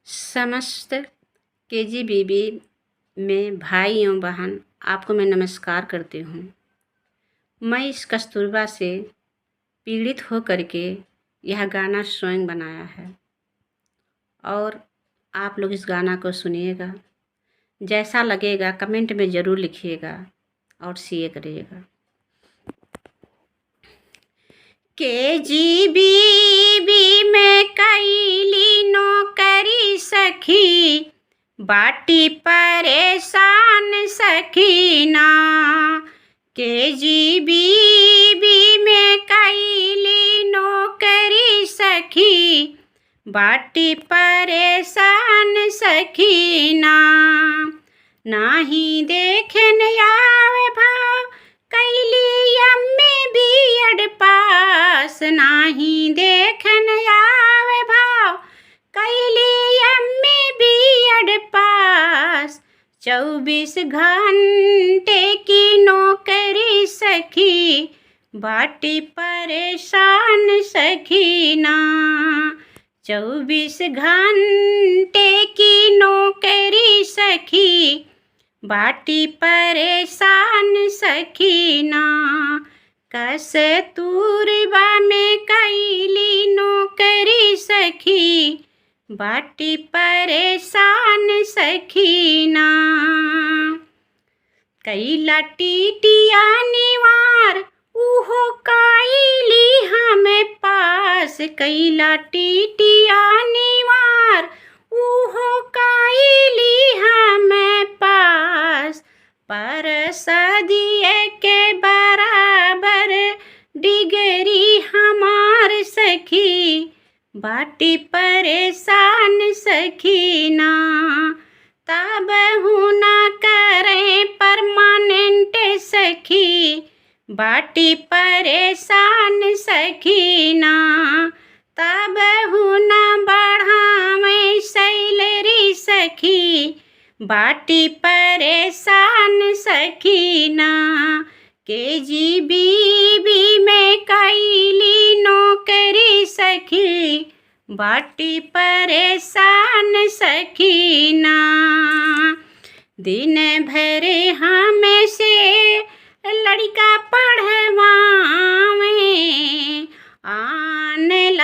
समस्त केजीबीवी में भाई एवं बहन आपको मैं नमस्कार करती हूँ। मैं इस कस्तूरबा से पीड़ित हो करके यह गाना स्वयं बनाया है और आप लोग इस गाना को सुनिएगा। जैसा लगेगा कमेंट में ज़रूर लिखिएगा और शेयर करिएगा। केजीबीवी में कैली नौकरी सखी, बाटी परेशान सखीना। केजीबीवी में कैली नौकरी सखी, बाटी परेशान सखीना। नाही देखन आवे भाव कैली अम्मे बीएड पास, नाही देखन आवे भाव कैली अम्मे बीएड पास। 24 घंटे की नौकरी सखी, बाटी परेशान सखीना। 24 घंटे की नौकरी सखी, बाटी परेशान सखीना। कस्तूरबा में कैली नौकरी सखी, बाटी परेशान सखीना। कैला टीटिया निवार उहो कैली हमें पास, कैला टीटिया निवार उहो कैली हमें पास। परसदिए के बराबर डिग्री हमार सखी, बाटी परेशान सखीना। तब हुना करें परमानेंट सखी, बाटी परेशान सखीना। तब हुना बढ़ावे सैलरी सखी, बाटी परेशान सखीना। केजीबीवी में कैली नौकरी सखी, बाटी परेशान सखीना। दिन भर हमें से लड़का पढ़वावे, ऑनलाइन